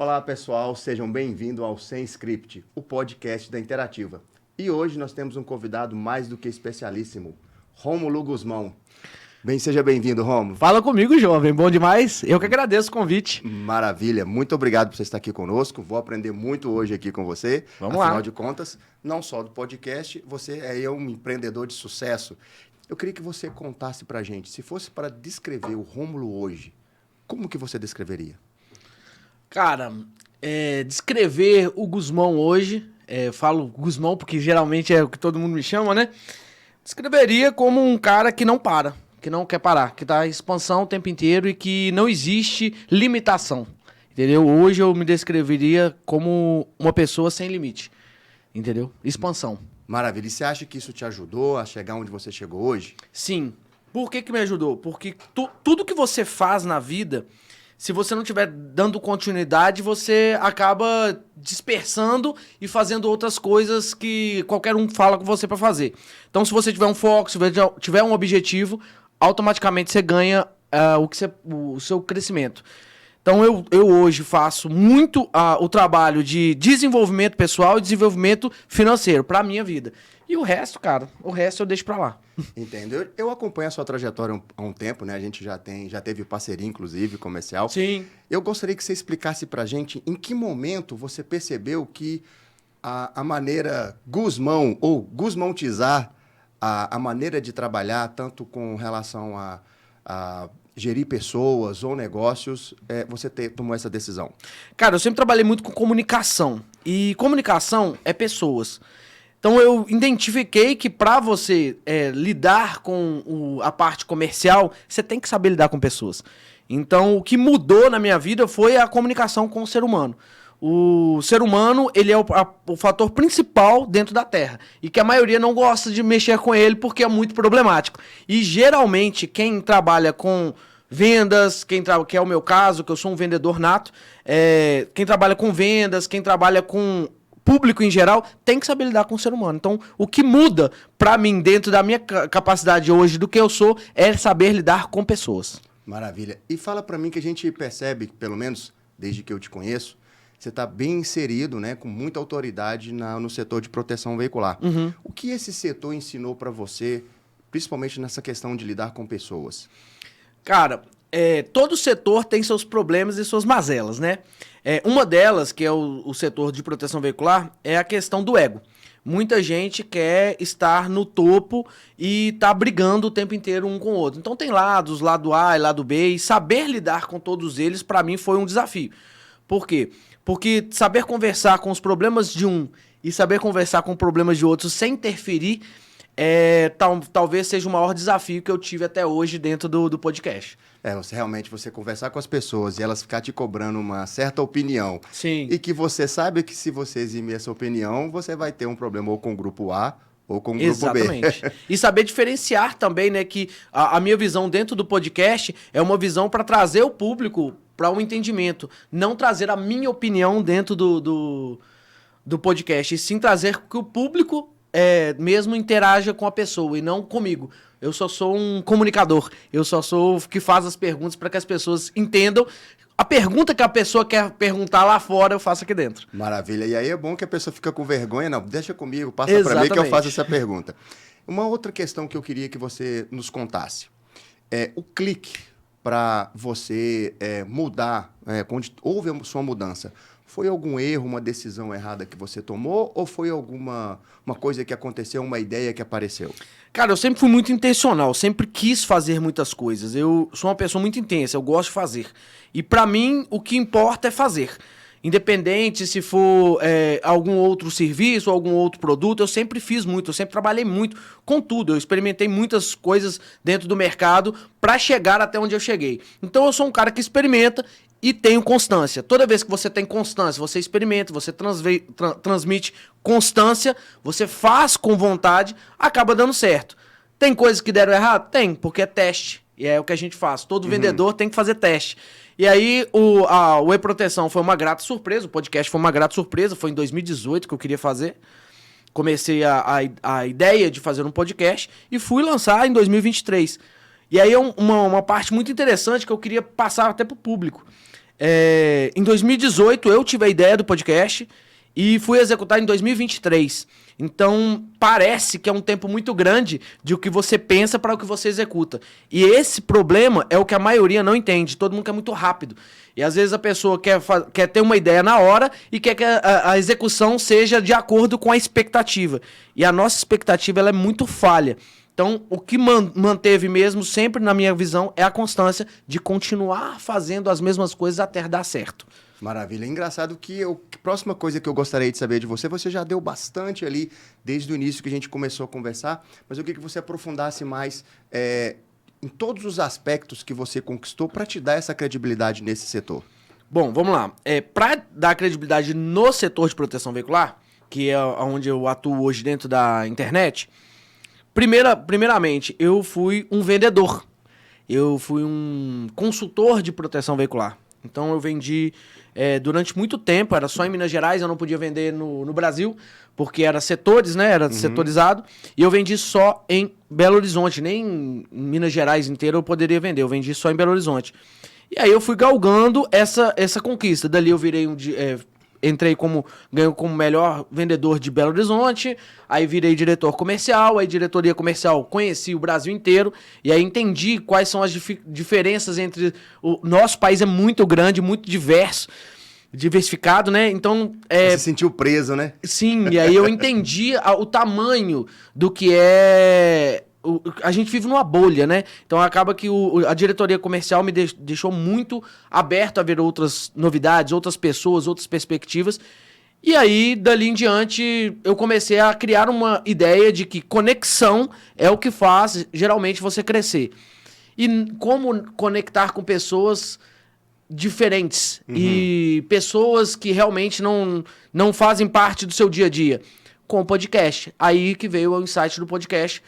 Olá pessoal, sejam bem-vindos ao Sem Script, o podcast da Interativa. E hoje nós temos um convidado mais do que especialíssimo, Rômulo Guzmão. Seja bem-vindo, Rômulo. Fala comigo, jovem, bom demais. Eu que agradeço o convite. Maravilha, muito obrigado por você estar aqui conosco. Vou aprender muito hoje aqui com você. Vamos lá. Afinal de contas, não só do podcast, você é um empreendedor de sucesso. Eu queria que você contasse pra gente, se fosse para descrever o Rômulo hoje, como que você descreveria? Cara, descrever o Guzmão hoje, falo Guzmão porque geralmente é o que todo mundo me chama, né? Descreveria como um cara que não para, que não quer parar, que tá em expansão o tempo inteiro e que não existe limitação, entendeu? Hoje eu me descreveria como uma pessoa sem limite, entendeu? Expansão. Maravilha. E você acha que isso te ajudou a chegar onde você chegou hoje? Sim. Por que me ajudou? Porque tudo que você faz na vida, se você não estiver dando continuidade, você acaba dispersando e fazendo outras coisas que qualquer um fala com você para fazer. Então, se você tiver um foco, se você tiver um objetivo, automaticamente você ganha o seu crescimento. Então, eu hoje faço muito o trabalho de desenvolvimento pessoal e desenvolvimento financeiro para a minha vida. E o resto, cara, eu deixo para lá. Entendo. Eu acompanho a sua trajetória há um tempo, né? A gente já teve parceria, inclusive, comercial. Sim. Eu gostaria que você explicasse pra gente em que momento você percebeu que a maneira Guzmão, ou guzmãotizar a maneira de trabalhar, tanto com relação a gerir pessoas ou negócios, você tomou essa decisão? Cara, eu sempre trabalhei muito com comunicação. E comunicação é pessoas. Então eu identifiquei que para você lidar com a parte comercial, você tem que saber lidar com pessoas. Então o que mudou na minha vida foi a comunicação com o ser humano. O ser humano, ele é o fator principal dentro da Terra. E que a maioria não gosta de mexer com ele porque é muito problemático. E geralmente quem trabalha com vendas, que é o meu caso, que eu sou um vendedor nato, quem trabalha com vendas, quem trabalha com público em geral, tem que saber lidar com o ser humano. Então, o que muda pra mim, dentro da minha capacidade hoje, do que eu sou, é saber lidar com pessoas. Maravilha. E fala pra mim que a gente percebe, pelo menos desde que eu te conheço, você está bem inserido, né, com muita autoridade no setor de proteção veicular. Uhum. O que esse setor ensinou para você, principalmente nessa questão de lidar com pessoas? Cara, todo setor tem seus problemas e suas mazelas, né? Uma delas, que é o setor de proteção veicular, é a questão do ego. Muita gente quer estar no topo e tá brigando o tempo inteiro um com o outro. Então tem lados, lado A e lado B, e saber lidar com todos eles, para mim, foi um desafio. Por quê? Porque saber conversar com os problemas de um e saber conversar com problemas de outros sem interferir, talvez seja o maior desafio que eu tive até hoje dentro do podcast. Você conversar com as pessoas e elas ficar te cobrando uma certa opinião. Sim. E que você sabe que se você eximir essa opinião, você vai ter um problema ou com o grupo A ou com o grupo B. Exatamente. E saber diferenciar também, né, que a minha visão dentro do podcast é uma visão para trazer o público para um entendimento. Não trazer a minha opinião dentro do podcast, e sim trazer que o público mesmo interaja com a pessoa e não comigo. Eu só sou um comunicador. Eu só sou o que faz as perguntas para que as pessoas entendam. A pergunta que a pessoa quer perguntar lá fora, eu faço aqui dentro. Maravilha. E aí é bom que a pessoa fica com vergonha. Não, deixa comigo, passa para mim que eu faço essa pergunta. Uma outra questão que eu queria que você nos contasse. O clique para você mudar, quando houve a sua mudança, foi algum erro, uma decisão errada que você tomou ou foi uma coisa que aconteceu, uma ideia que apareceu? Cara, eu sempre fui muito intencional, sempre quis fazer muitas coisas. Eu sou uma pessoa muito intensa, eu gosto de fazer. E pra mim, o que importa é fazer. Independente se for algum outro serviço, algum outro produto, eu sempre fiz muito, eu sempre trabalhei muito com tudo. Eu experimentei muitas coisas dentro do mercado pra chegar até onde eu cheguei. Então eu sou um cara que experimenta e tenho constância. Toda vez que você tem constância, você experimenta, você transmite constância, você faz com vontade, acaba dando certo. Tem coisas que deram errado? Tem, porque é teste. E é o que a gente faz. Todo vendedor tem que fazer teste. E aí o E-Proteção foi uma grata surpresa, o podcast foi uma grata surpresa, foi em 2018 que eu queria fazer. Comecei a ideia de fazer um podcast e fui lançar em 2023. E aí é uma parte muito interessante que eu queria passar até pro público. Em 2018 eu tive a ideia do podcast e fui executar em 2023. Então, parece que é um tempo muito grande de o que você pensa para o que você executa. E esse problema é o que a maioria não entende. Todo mundo quer muito rápido. E às vezes a pessoa quer ter uma ideia na hora e quer que a execução seja de acordo com a expectativa. E a nossa expectativa ela é muito falha. Então, o que manteve mesmo, sempre na minha visão, é a constância de continuar fazendo as mesmas coisas até dar certo. Maravilha. É engraçado que a próxima coisa que eu gostaria de saber de você, você já deu bastante ali desde o início que a gente começou a conversar, mas eu queria que você aprofundasse mais em todos os aspectos que você conquistou para te dar essa credibilidade nesse setor. Bom, vamos lá. Para dar credibilidade no setor de proteção veicular, que é onde eu atuo hoje dentro da internet, primeiramente, eu fui um vendedor. Eu fui um consultor de proteção veicular. Então eu vendi durante muito tempo, era só em Minas Gerais, eu não podia vender no Brasil, porque era setores, né? Era setorizado. E eu vendi só em Belo Horizonte, nem em Minas Gerais inteiro eu poderia vender, eu vendi só em Belo Horizonte. E aí eu fui galgando essa conquista. Dali eu virei ganhei como melhor vendedor de Belo Horizonte, aí virei diretor comercial, aí diretoria comercial conheci o Brasil inteiro, e aí entendi quais são as diferenças entre... O nosso país é muito grande, muito diversificado, né? Então... Você se sentiu preso, né? Sim, e aí eu entendi o tamanho do que é... A gente vive numa bolha, né? Então acaba que a diretoria comercial me deixou muito aberto a ver outras novidades, outras pessoas, outras perspectivas. E aí, dali em diante, eu comecei a criar uma ideia de que conexão é o que faz, geralmente, você crescer. E como conectar com pessoas diferentes e pessoas que realmente não fazem parte do seu dia a dia. Com o podcast. Aí que veio o insight do podcast,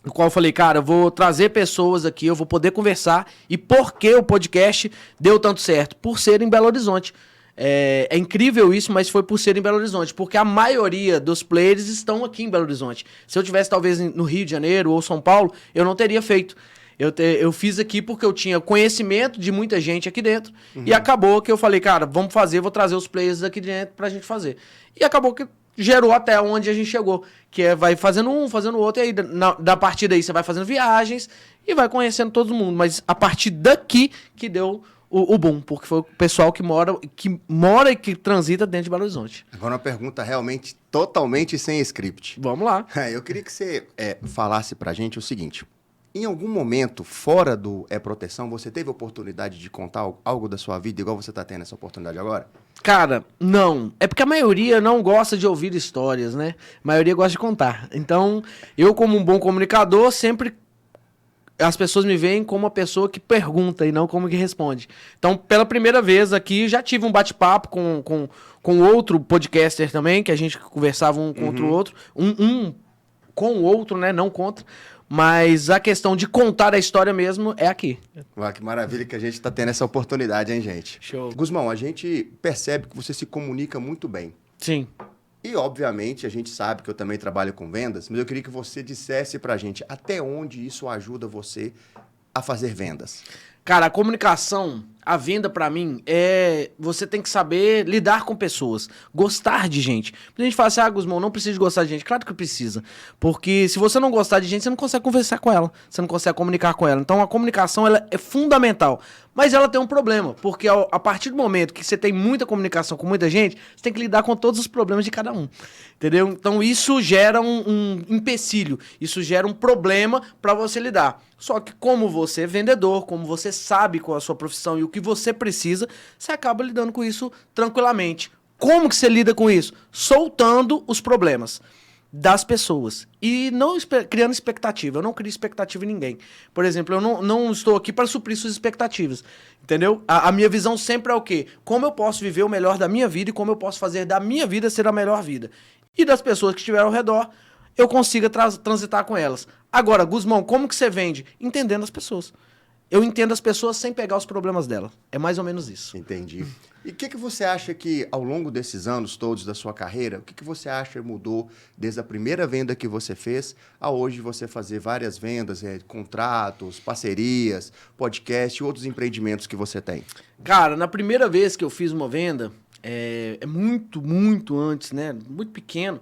no qual eu falei, cara, eu vou trazer pessoas aqui, eu vou poder conversar. E por que o podcast deu tanto certo? Por ser em Belo Horizonte. É incrível isso, mas foi por ser em Belo Horizonte. Porque a maioria dos players estão aqui em Belo Horizonte. Se eu tivesse talvez no Rio de Janeiro ou São Paulo, eu não teria feito. Eu fiz aqui porque eu tinha conhecimento de muita gente aqui dentro. E acabou que eu falei, cara, vamos fazer, vou trazer os players aqui dentro pra gente fazer. E acabou que gerou até onde a gente chegou, que vai fazendo um, fazendo outro, e aí da partir daí você vai fazendo viagens e vai conhecendo todo mundo, mas a partir daqui que deu o boom, porque foi o pessoal que mora e que transita dentro de Belo Horizonte. Agora uma pergunta realmente totalmente sem script. Vamos lá. Eu queria que você falasse pra gente o seguinte, em algum momento, fora do Proteção, você teve a oportunidade de contar algo da sua vida, igual você está tendo essa oportunidade agora? Cara, não. É porque a maioria não gosta de ouvir histórias, né? A maioria gosta de contar. Então, eu como um bom comunicador, sempre as pessoas me veem como uma pessoa que pergunta e não como que responde. Então, pela primeira vez aqui, já tive um bate-papo com outro podcaster também, que a gente conversava um contra o outro. Um com o outro, né? Não contra. Mas a questão de contar a história mesmo é aqui. Ué, que maravilha que a gente está tendo essa oportunidade, hein, gente? Show. Guzmão, a gente percebe que você se comunica muito bem. Sim. E, obviamente, a gente sabe que eu também trabalho com vendas, mas eu queria que você dissesse pra gente até onde isso ajuda você a fazer vendas. Cara, a comunicação, a venda pra mim, você tem que saber lidar com pessoas, gostar de gente. A gente fala assim, Guzmão, não precisa de gostar de gente. Claro que precisa, porque se você não gostar de gente, você não consegue conversar com ela, você não consegue comunicar com ela. Então a comunicação ela é fundamental, mas ela tem um problema, porque a partir do momento que você tem muita comunicação com muita gente, você tem que lidar com todos os problemas de cada um, entendeu? Então isso gera um empecilho, isso gera um problema pra você lidar. Só que como você é vendedor, como você sabe qual é a sua profissão e o que você precisa, você acaba lidando com isso tranquilamente. Como que você lida com isso? Soltando os problemas das pessoas e não criando expectativa. Eu não crio expectativa em ninguém. Por exemplo, eu não estou aqui para suprir suas expectativas, entendeu? A minha visão sempre é o quê? Como eu posso viver o melhor da minha vida e como eu posso fazer da minha vida ser a melhor vida. E das pessoas que estiveram ao redor, eu consiga transitar com elas. Agora, Guzmão, como que você vende? Entendendo as pessoas. eu entendo as pessoas sem pegar os problemas dela. É mais ou menos isso. Entendi. E o que você acha que, ao longo desses anos todos da sua carreira, o que você acha que mudou desde a primeira venda que você fez a hoje você fazer várias vendas, contratos, parcerias, podcast e outros empreendimentos que você tem? Cara, na primeira vez que eu fiz uma venda, muito antes, né? Muito pequeno,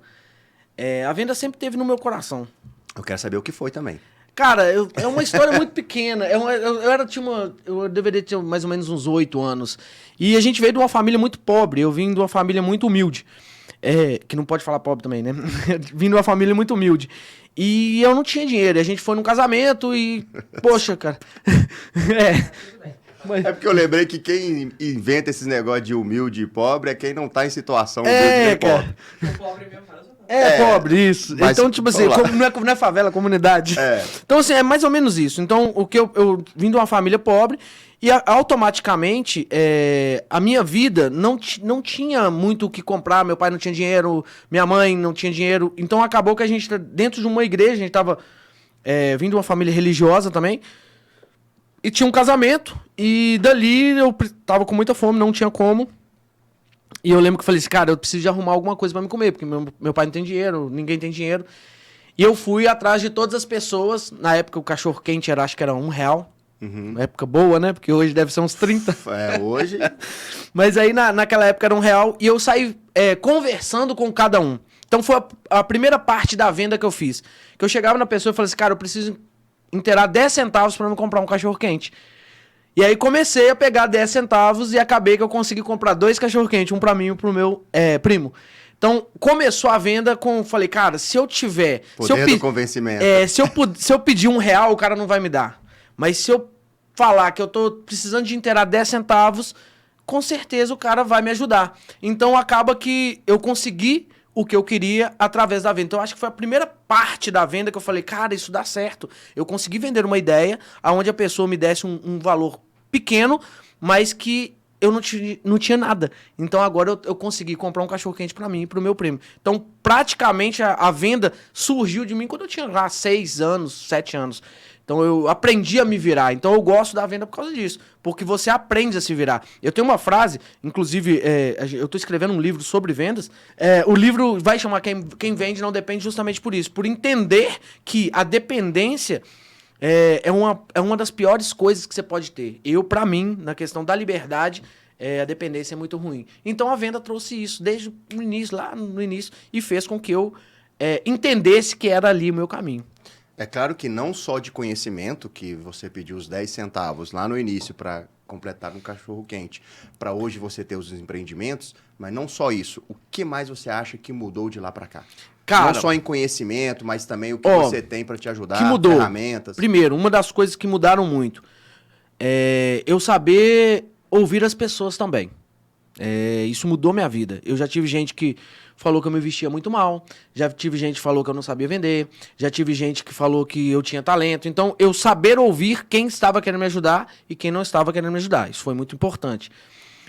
a venda sempre teve no meu coração. Eu quero saber o que foi também. Cara, é uma história muito pequena. Eu deveria ter mais ou menos uns 8 anos. E a gente veio de uma família muito pobre. Eu vim de uma família muito humilde. Que não pode falar pobre também, né? Vim de uma família muito humilde. E eu não tinha dinheiro. E a gente foi num casamento e... Poxa, cara. É porque eu lembrei que quem inventa esses negócios de humilde e pobre é quem não tá em situação humilde e pobre. O pobre mesmo fala. Pobre, isso. Mas, então, tipo assim, não é favela, é comunidade. Então, assim, é mais ou menos isso. Então, o que eu vim de uma família pobre e automaticamente a minha vida não tinha muito o que comprar. Meu pai não tinha dinheiro, minha mãe não tinha dinheiro. Então, acabou que a gente, dentro de uma igreja, a gente tava vindo de uma família religiosa também. E tinha um casamento. E dali eu tava com muita fome, não tinha como. E eu lembro que eu falei assim, cara, eu preciso de arrumar alguma coisa pra me comer, porque meu pai não tem dinheiro, ninguém tem dinheiro. E eu fui atrás de todas as pessoas. Na época o cachorro quente acho que era R$1. Uma época boa, né? Porque hoje deve ser uns 30. Hoje. Mas aí naquela época era R$1 e eu saí conversando com cada um. Então foi a primeira parte da venda que eu fiz. Que eu chegava na pessoa e falei assim, cara, eu preciso inteirar 10 centavos pra me comprar um cachorro quente. E aí comecei a pegar 10 centavos e acabei que eu consegui comprar 2 cachorro-quente, um pra mim e um pro meu primo. Então, começou a venda com... Falei, cara, se eu tiver... Poder do convencimento. Se eu pedir R$1, o cara não vai me dar. Mas se eu falar que eu tô precisando de inteirar 10 centavos, com certeza o cara vai me ajudar. Então, acaba que eu consegui o que eu queria através da venda. Então, acho que foi a primeira parte da venda que eu falei, cara, isso dá certo. Eu consegui vender uma ideia onde a pessoa me desse um valor pequeno, mas que eu não tinha nada. Então, agora eu consegui comprar um cachorro-quente para mim e pro meu primo. Então, praticamente, a venda surgiu de mim quando eu tinha lá 6 anos, 7 anos. Então, eu aprendi a me virar. Então, eu gosto da venda por causa disso. Porque você aprende a se virar. Eu tenho uma frase, inclusive, eu estou escrevendo um livro sobre vendas. O livro vai chamar Quem Vende Não Depende justamente por isso. Por entender que a dependência é uma das piores coisas que você pode ter. Pra mim, na questão da liberdade, a dependência é muito ruim. Então, a venda trouxe isso desde o início, lá no início, e fez com que eu entendesse que era ali o meu caminho. É claro que não só de conhecimento, que você pediu os 10 centavos lá no início para completar um cachorro quente, para hoje você ter os empreendimentos, mas não só isso. O que mais você acha que mudou de lá para cá? Cara, não só em conhecimento, mas também o que você tem para te ajudar, que mudou. Ferramentas. Primeiro, uma das coisas que mudaram muito eu saber ouvir as pessoas também. Isso mudou minha vida. Eu já tive gente que falou que eu me vestia muito mal, já tive gente que falou que eu não sabia vender, já tive gente que falou que eu tinha talento. Então, eu saber ouvir quem estava querendo me ajudar e quem não estava querendo me ajudar. Isso foi muito importante.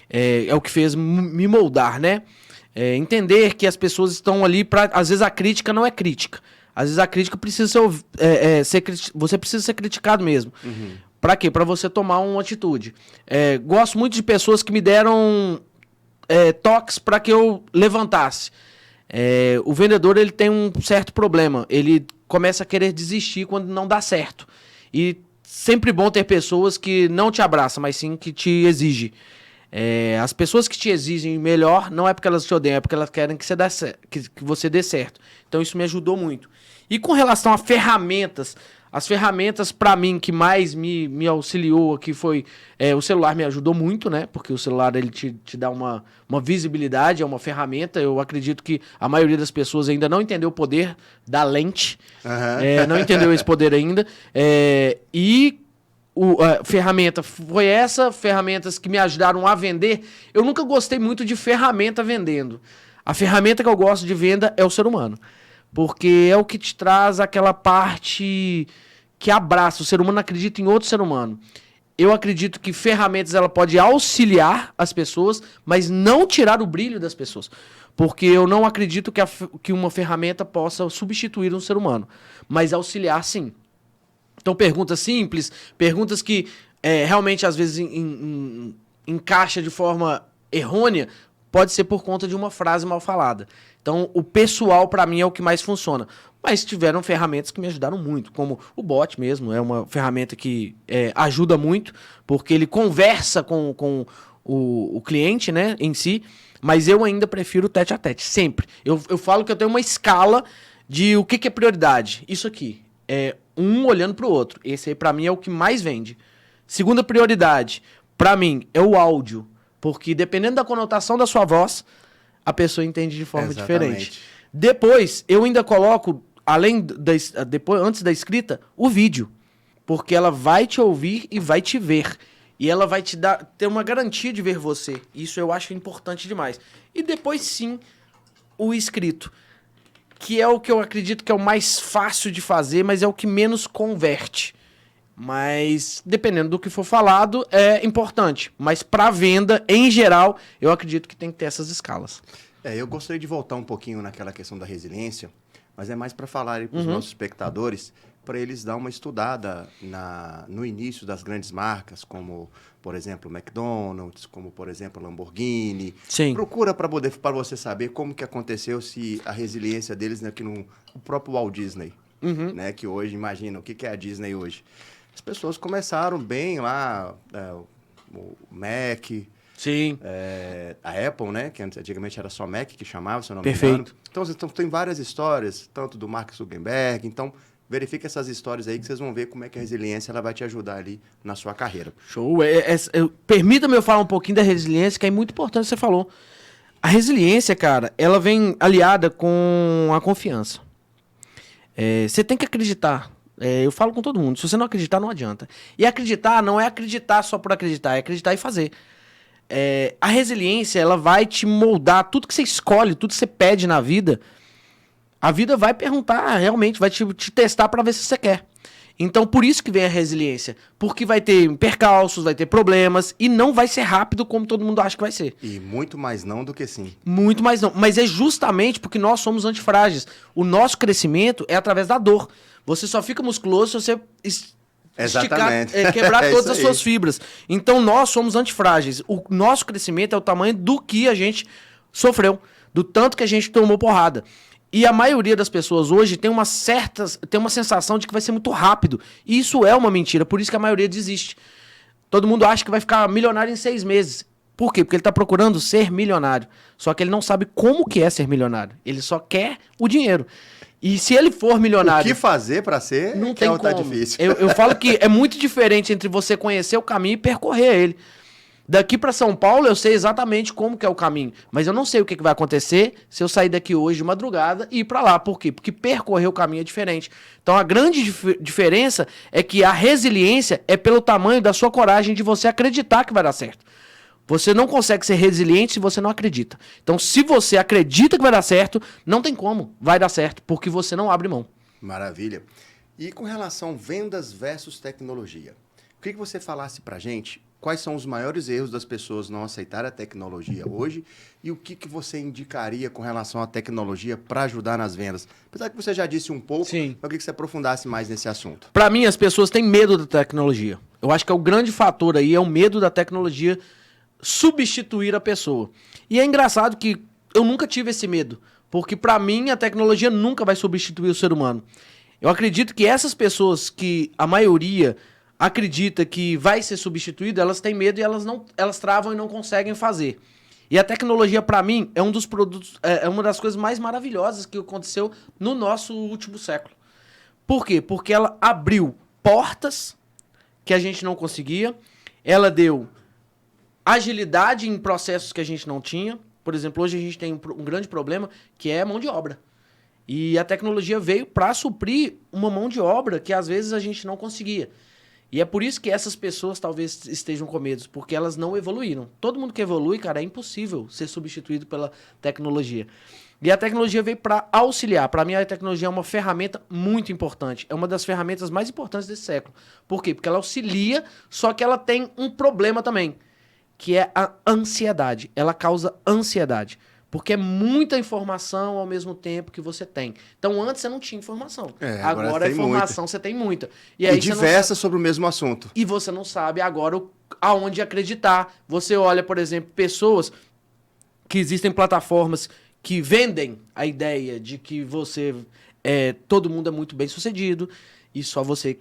É o que fez me moldar, né? Entender que as pessoas estão ali para... Às vezes a crítica não é crítica. Às vezes a crítica precisa você precisa ser criticado mesmo. Uhum. Para quê? Para você tomar uma atitude. Gosto muito de pessoas que me deram toques para que eu levantasse. O vendedor ele tem um certo problema. Ele começa a querer desistir quando não dá certo. E sempre bom ter pessoas que não te abraçam, mas sim que te exigem. As pessoas que te exigem melhor não é porque elas te odeiam, é porque elas querem que você dê certo. Então isso me ajudou muito. E com relação a ferramentas, as ferramentas para mim que mais me auxiliou aqui foi o celular. Me ajudou muito, né? Porque o celular ele te dá uma visibilidade, é uma ferramenta. Eu acredito que a maioria das pessoas ainda não entendeu o poder da lente. Uhum. Não entendeu esse poder ainda. Ferramenta foi ferramentas que me ajudaram a vender. Eu nunca gostei muito de ferramenta vendendo. A ferramenta que eu gosto de venda é o ser humano. Porque é o que te traz aquela parte que abraça. O ser humano acredita em outro ser humano. Eu acredito que ferramentas ela pode auxiliar as pessoas, mas não tirar o brilho das pessoas. Porque eu não acredito que uma ferramenta possa substituir um ser humano. Mas auxiliar, sim. Então, perguntas simples, perguntas que realmente às vezes encaixa de forma errônea, pode ser por conta de uma frase mal falada. Então, o pessoal, para mim, é o que mais funciona. Mas tiveram ferramentas que me ajudaram muito, como o bot mesmo, é uma ferramenta que ajuda muito, porque ele conversa com o cliente, né, em si, mas eu ainda prefiro o tete-a-tete, sempre. Eu falo que eu tenho uma escala de o que é prioridade. Isso aqui, um olhando para o outro. Esse aí, para mim, é o que mais vende. Segunda prioridade, para mim, é o áudio, porque dependendo da conotação da sua voz, a pessoa entende de forma diferente. Depois, eu ainda coloco, antes da escrita, o vídeo. Porque ela vai te ouvir e vai te ver. E ela vai ter uma garantia de ver você. Isso eu acho importante demais. E depois, sim, o escrito. Que é o que eu acredito que é o mais fácil de fazer, mas é o que menos converte. Mas, dependendo do que for falado, é importante. Mas para venda, em geral, eu acredito que tem que ter essas escalas. Eu gostaria de voltar um pouquinho naquela questão da resiliência, mas é mais para falar para os nossos espectadores, para eles dar uma estudada no início das grandes marcas, como, por exemplo, McDonald's, como, por exemplo, Lamborghini. Sim. Procura para você saber como que aconteceu, se a resiliência deles, né, o próprio Walt Disney, né, que hoje, imagina, o que é a Disney hoje? As pessoas começaram bem lá, o Mac... Sim. A Apple, né? Que antigamente era só Mac que chamava, se eu não me engano. Então, tem várias histórias, tanto do Mark Zuckerberg. Então, verifique essas histórias aí que vocês vão ver como é que a resiliência ela vai te ajudar ali na sua carreira. Show. Permita-me eu falar um pouquinho da resiliência, que é muito importante, você falou. A resiliência, cara, ela vem aliada com a confiança. Você tem que acreditar. Eu falo com todo mundo. Se você não acreditar, não adianta. E acreditar não é acreditar só por acreditar, é acreditar e fazer. A resiliência, ela vai te moldar. Tudo que você escolhe, tudo que você pede na vida, a vida vai perguntar realmente, vai te testar para ver se você quer. Então, por isso que vem a resiliência. Porque vai ter percalços, vai ter problemas e não vai ser rápido como todo mundo acha que vai ser. E muito mais não do que sim. Muito mais não. Mas é justamente porque nós somos antifrágeis. O nosso crescimento é através da dor. Você só fica musculoso se você... Exatamente. Quebrar todas as suas fibras. Então, nós somos antifrágeis. O nosso crescimento é o tamanho do que a gente sofreu, do tanto que a gente tomou porrada. E a maioria das pessoas hoje tem uma sensação de que vai ser muito rápido. E isso é uma mentira, por isso que a maioria desiste. Todo mundo acha que vai ficar milionário em 6 meses. Por quê? Porque ele está procurando ser milionário. Só que ele não sabe como que é ser milionário. Ele só quer o dinheiro. E se ele for milionário... O que fazer para ser não tem como. Tá difícil. Eu falo que é muito diferente entre você conhecer o caminho e percorrer ele. Daqui para São Paulo eu sei exatamente como que é o caminho, mas eu não sei o que vai acontecer se eu sair daqui hoje de madrugada e ir para lá. Por quê? Porque percorrer o caminho é diferente. Então a grande diferença é que a resiliência é pelo tamanho da sua coragem de você acreditar que vai dar certo. Você não consegue ser resiliente se você não acredita. Então, se você acredita que vai dar certo, não tem como vai dar certo, porque você não abre mão. Maravilha. E com relação a vendas versus tecnologia, eu queria que você falasse pra gente quais são os maiores erros das pessoas não aceitarem a tecnologia hoje e o que você indicaria com relação à tecnologia para ajudar nas vendas. Apesar que você já disse um pouco, sim, eu queria que você aprofundasse mais nesse assunto. Para mim, as pessoas têm medo da tecnologia. Eu acho que é o grande fator aí, é o medo da tecnologia substituir a pessoa. E é engraçado que eu nunca tive esse medo, porque para mim a tecnologia nunca vai substituir o ser humano. Eu acredito que essas pessoas que a maioria acredita que vai ser substituída, elas têm medo e elas travam e não conseguem fazer. E a tecnologia, para mim, é um dos produtos, é uma das coisas mais maravilhosas que aconteceu no nosso último século. Por quê? Porque ela abriu portas que a gente não conseguia, ela deu agilidade em processos que a gente não tinha. Por exemplo, hoje a gente tem um grande problema que é a mão de obra. E a tecnologia veio para suprir uma mão de obra que às vezes a gente não conseguia. E é por isso que essas pessoas talvez estejam com medo, porque elas não evoluíram. Todo mundo que evolui, cara, é impossível ser substituído pela tecnologia. E a tecnologia veio para auxiliar. Para mim, a tecnologia é uma ferramenta muito importante. É uma das ferramentas mais importantes desse século. Por quê? Porque ela auxilia, só que ela tem um problema também, que é a ansiedade. Ela causa ansiedade. Porque é muita informação ao mesmo tempo que você tem. Então, antes você não tinha informação. Agora a informação você tem muita. E aí diversas sobre o mesmo assunto. E você não sabe agora aonde acreditar. Você olha, por exemplo, pessoas que existem plataformas que vendem a ideia de que todo mundo é muito bem sucedido e só você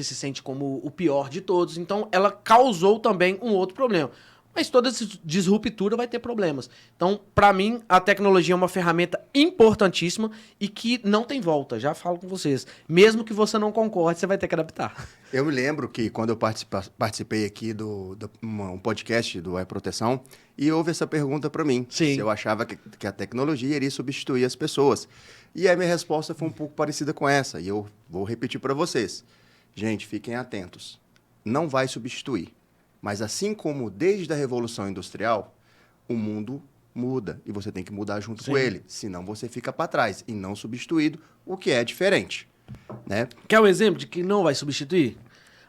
se sente como o pior de todos. Então, ela causou também um outro problema. Mas toda disruptura vai ter problemas. Então, para mim, a tecnologia é uma ferramenta importantíssima e que não tem volta. Já falo com vocês. Mesmo que você não concorde, você vai ter que adaptar. Eu me lembro que quando eu participei aqui um podcast do iProteção, e houve essa pergunta para mim. Sim. Se eu achava que a tecnologia iria substituir as pessoas. E a minha resposta foi um pouco parecida com essa. E eu vou repetir para vocês. Gente, fiquem atentos. Não vai substituir. Mas assim como desde a Revolução Industrial, o mundo muda e você tem que mudar junto com ele. Senão você fica para trás e não substituído, o que é diferente. Né? Quer um exemplo de que não vai substituir?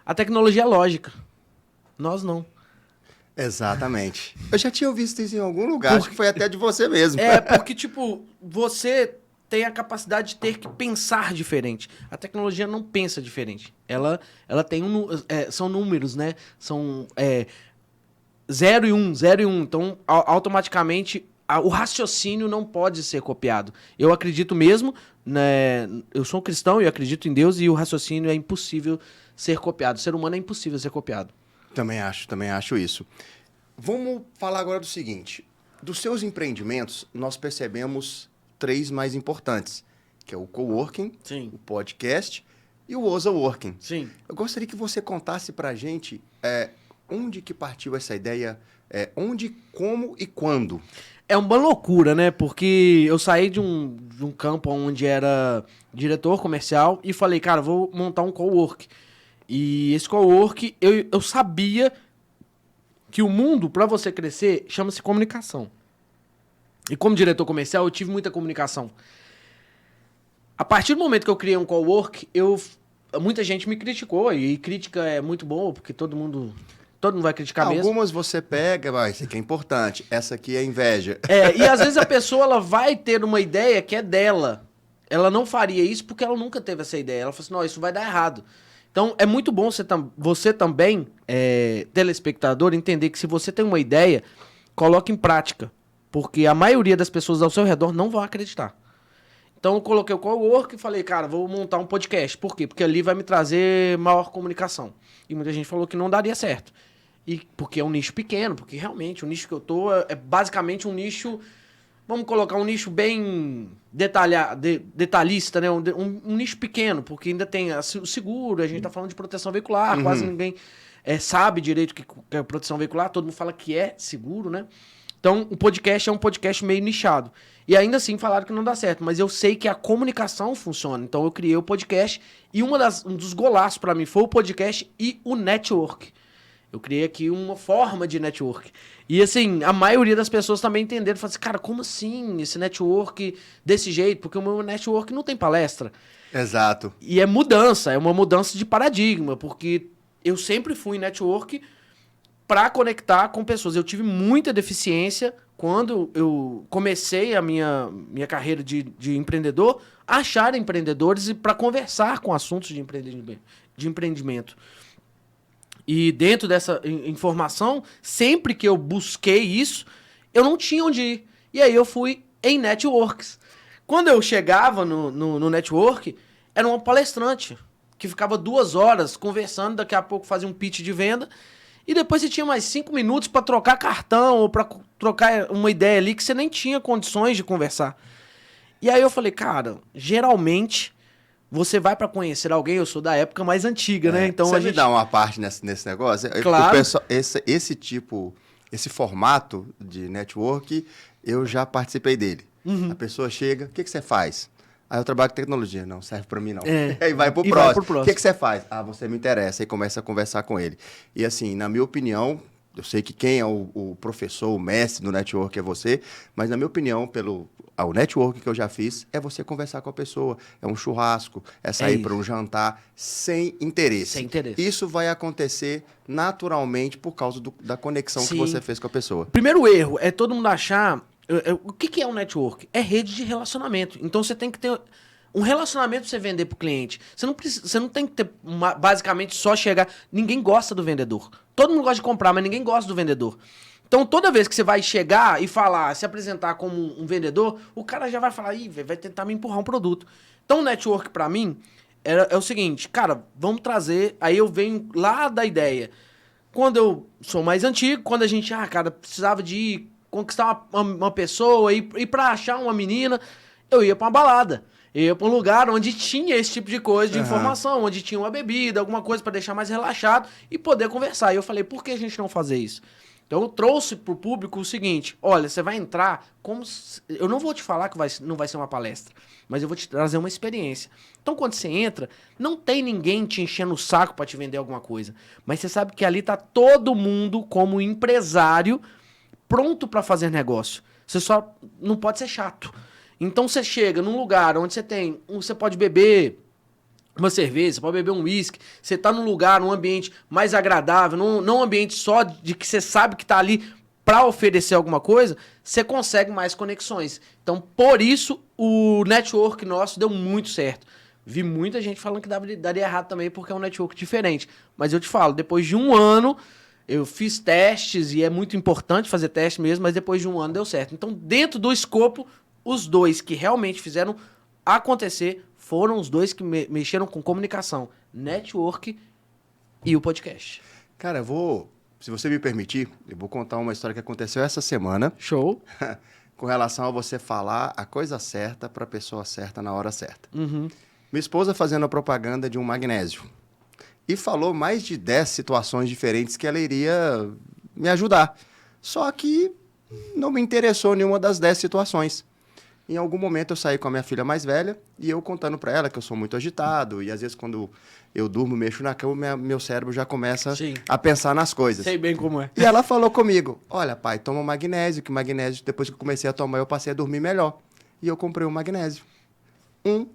A tecnologia é lógica. Nós não. Exatamente. Eu já tinha visto isso em algum lugar, acho que foi até de você mesmo. Porque, você tem a capacidade de ter que pensar diferente. A tecnologia não pensa diferente. Ela tem são números, né? São 0 e 1, 0 e 1. Então, automaticamente, o raciocínio não pode ser copiado. Eu acredito mesmo, né? Eu sou um cristão e eu acredito em Deus e o raciocínio é impossível ser copiado. O ser humano é impossível ser copiado. Também acho isso. Vamos falar agora do seguinte. Dos seus empreendimentos, nós percebemos 3 mais importantes, que é o coworking, Sim. o podcast e o Ousa Working. Sim. Eu gostaria que você contasse pra gente onde que partiu essa ideia, onde, como e quando. É uma loucura, né? Porque eu saí de um campo onde era diretor comercial e falei, cara, vou montar um cowork. E esse cowork, eu sabia que o mundo, para você crescer, chama-se comunicação. E como diretor comercial, eu tive muita comunicação. A partir do momento que eu criei um cowork, muita gente me criticou. E crítica é muito bom, porque todo mundo vai criticar mesmo. Algumas você pega, isso aqui é importante. Essa aqui é inveja. E às vezes a pessoa ela vai ter uma ideia que é dela. Ela não faria isso porque ela nunca teve essa ideia. Ela fala assim, não, isso vai dar errado. Então, é muito bom você também, telespectador, entender que se você tem uma ideia, coloque em prática. Porque a maioria das pessoas ao seu redor não vão acreditar. Então, eu coloquei o cowork e falei, cara, vou montar um podcast. Por quê? Porque ali vai me trazer maior comunicação. E muita gente falou que não daria certo. E porque é um nicho pequeno, porque realmente o nicho que eu tô é basicamente um nicho... Vamos colocar um nicho bem detalhista, né? Um nicho pequeno, porque ainda tem o seguro, a gente tá falando de proteção veicular, quase ninguém sabe direito o que é proteção veicular, todo mundo fala que é seguro, né? Então, o podcast é um podcast meio nichado. E ainda assim falaram que não dá certo, mas eu sei que a comunicação funciona. Então, eu criei o podcast e um dos golaços para mim foi o podcast e o network. Eu criei aqui uma forma de network. E assim, a maioria das pessoas também entenderam. Falaram assim, cara, como assim esse network desse jeito? Porque o meu network não tem palestra. Exato. E é uma mudança de paradigma, porque eu sempre fui em network para conectar com pessoas. Eu tive muita deficiência quando eu comecei a minha carreira de empreendedor, a achar empreendedores e para conversar com assuntos de empreendimento. E dentro dessa informação, sempre que eu busquei isso, eu não tinha onde ir. E aí eu fui em networks. Quando eu chegava no network, era uma palestrante que ficava 2 horas conversando, daqui a pouco fazia um pitch de venda, e depois você tinha mais 5 minutos para trocar cartão ou para trocar uma ideia ali que você nem tinha condições de conversar. E aí eu falei, cara, geralmente... Você vai para conhecer alguém, eu sou da época mais antiga, né? Então você me dá uma parte nesse negócio? Claro. Esse formato de network, eu já participei dele. A pessoa chega, o que você faz? Eu trabalho com tecnologia. Não, serve para mim não. Aí vai pro próximo. O que você faz? Você me interessa. Aí começa a conversar com ele. E assim, na minha opinião, eu sei que quem é o professor, o mestre do network é você, mas na minha opinião, o network que eu já fiz é você conversar com a pessoa, é um churrasco, é sair para um jantar sem interesse. Sem interesse. Isso vai acontecer naturalmente por causa da conexão que você fez com a pessoa. Primeiro erro é todo mundo achar O que é um network? É rede de relacionamento. Então você tem que ter um relacionamento pra você vender pro cliente. Você não tem que ter basicamente só chegar. Ninguém gosta do vendedor. Todo mundo gosta de comprar, mas ninguém gosta do vendedor. Então toda vez que você vai chegar e falar, se apresentar como um vendedor, o cara já vai falar, ih, vai tentar me empurrar um produto. Então o network pra mim é o seguinte, cara, vamos trazer. Aí eu venho lá da ideia. Quando eu sou mais antigo, quando a gente, cara, precisava de conquistar uma pessoa e pra achar uma menina, eu ia pra uma balada. Eu ia pra um lugar onde tinha esse tipo de coisa, de informação, onde tinha uma bebida, alguma coisa pra deixar mais relaxado e poder conversar. E eu falei, por que a gente não fazer isso? Então eu trouxe pro público o seguinte, olha, você vai entrar como... Eu não vou te falar que não vai ser uma palestra, mas eu vou te trazer uma experiência. Então quando você entra, não tem ninguém te enchendo o saco pra te vender alguma coisa. Mas você sabe que ali tá todo mundo como empresário pronto pra fazer negócio. Você só não pode ser chato. Então você chega num lugar onde você pode beber uma cerveja, você pode beber um uísque, você tá num lugar, num ambiente mais agradável, não um ambiente só de que você sabe que tá ali para oferecer alguma coisa, você consegue mais conexões. Então, por isso, o network nosso deu muito certo. Vi muita gente falando que daria errado também, porque é um network diferente. Mas eu te falo, depois de um ano, eu fiz testes, e é muito importante fazer teste mesmo, mas depois de um ano deu certo. Então, dentro do escopo, os dois que realmente fizeram acontecer foram os dois que mexeram com comunicação, network e o podcast. Cara, se você me permitir, eu vou contar uma história que aconteceu essa semana. Show. Com relação a você falar a coisa certa para a pessoa certa na hora certa. Uhum. Minha esposa fazendo a propaganda de um magnésio. E falou mais de 10 situações diferentes que ela iria me ajudar. Só que não me interessou nenhuma das 10 situações. Em algum momento eu saí com a minha filha mais velha e eu contando para ela que eu sou muito agitado e às vezes quando eu durmo, mexo na cama, meu cérebro já começa a pensar nas coisas. Sei bem como é. E ela falou comigo, olha pai, toma magnésio, que magnésio depois que eu comecei a tomar eu passei a dormir melhor. E eu comprei um magnésio.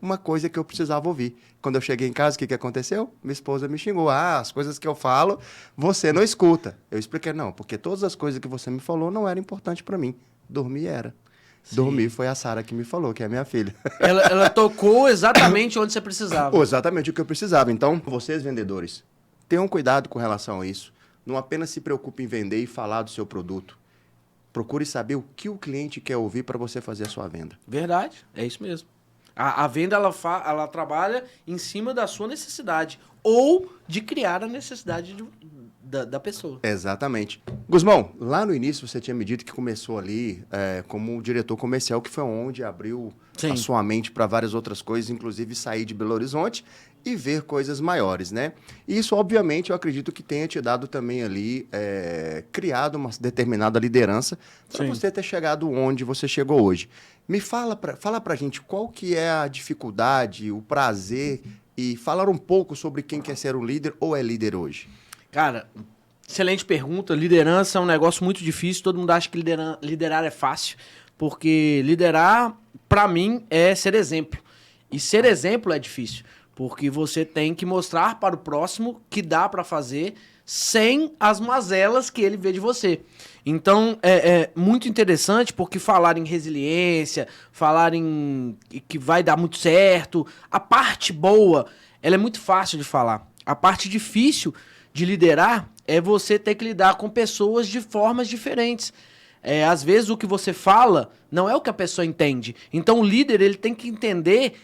Uma coisa que eu precisava ouvir. Quando eu cheguei em casa, o que aconteceu? Minha esposa me xingou. As coisas que eu falo, você não escuta. Eu expliquei, não, porque todas as coisas que você me falou não eram importantes para mim. Dormir era. Sim. Dormir foi a Sara que me falou, que é minha filha. Ela tocou exatamente onde você precisava. Exatamente o que eu precisava. Então, vocês vendedores, tenham cuidado com relação a isso. Não apenas se preocupe em vender e falar do seu produto. Procure saber o que o cliente quer ouvir para você fazer a sua venda. Verdade, é isso mesmo. A venda, ela trabalha em cima da sua necessidade ou de criar a necessidade da pessoa. Exatamente. Guzmão, lá no início você tinha me dito que começou ali como diretor comercial, que foi onde abriu a sua mente para várias outras coisas, inclusive sair de Belo Horizonte e ver coisas maiores, né? E isso, obviamente, eu acredito que tenha te dado também ali, criado uma determinada liderança para você ter chegado onde você chegou hoje. Me fala pra gente qual que é a dificuldade, o prazer e falar um pouco sobre quem quer ser um líder ou é líder hoje. Cara, excelente pergunta. Liderança é um negócio muito difícil. Todo mundo acha que liderar é fácil, porque liderar, pra mim, é ser exemplo. E ser exemplo é difícil, porque você tem que mostrar para o próximo que dá pra fazer sem as mazelas que ele vê de você. Então, é muito interessante porque falar em resiliência, falar em que vai dar muito certo, a parte boa, ela é muito fácil de falar. A parte difícil de liderar é você ter que lidar com pessoas de formas diferentes. Às vezes o que você fala não é o que a pessoa entende. Então o líder ele tem que entender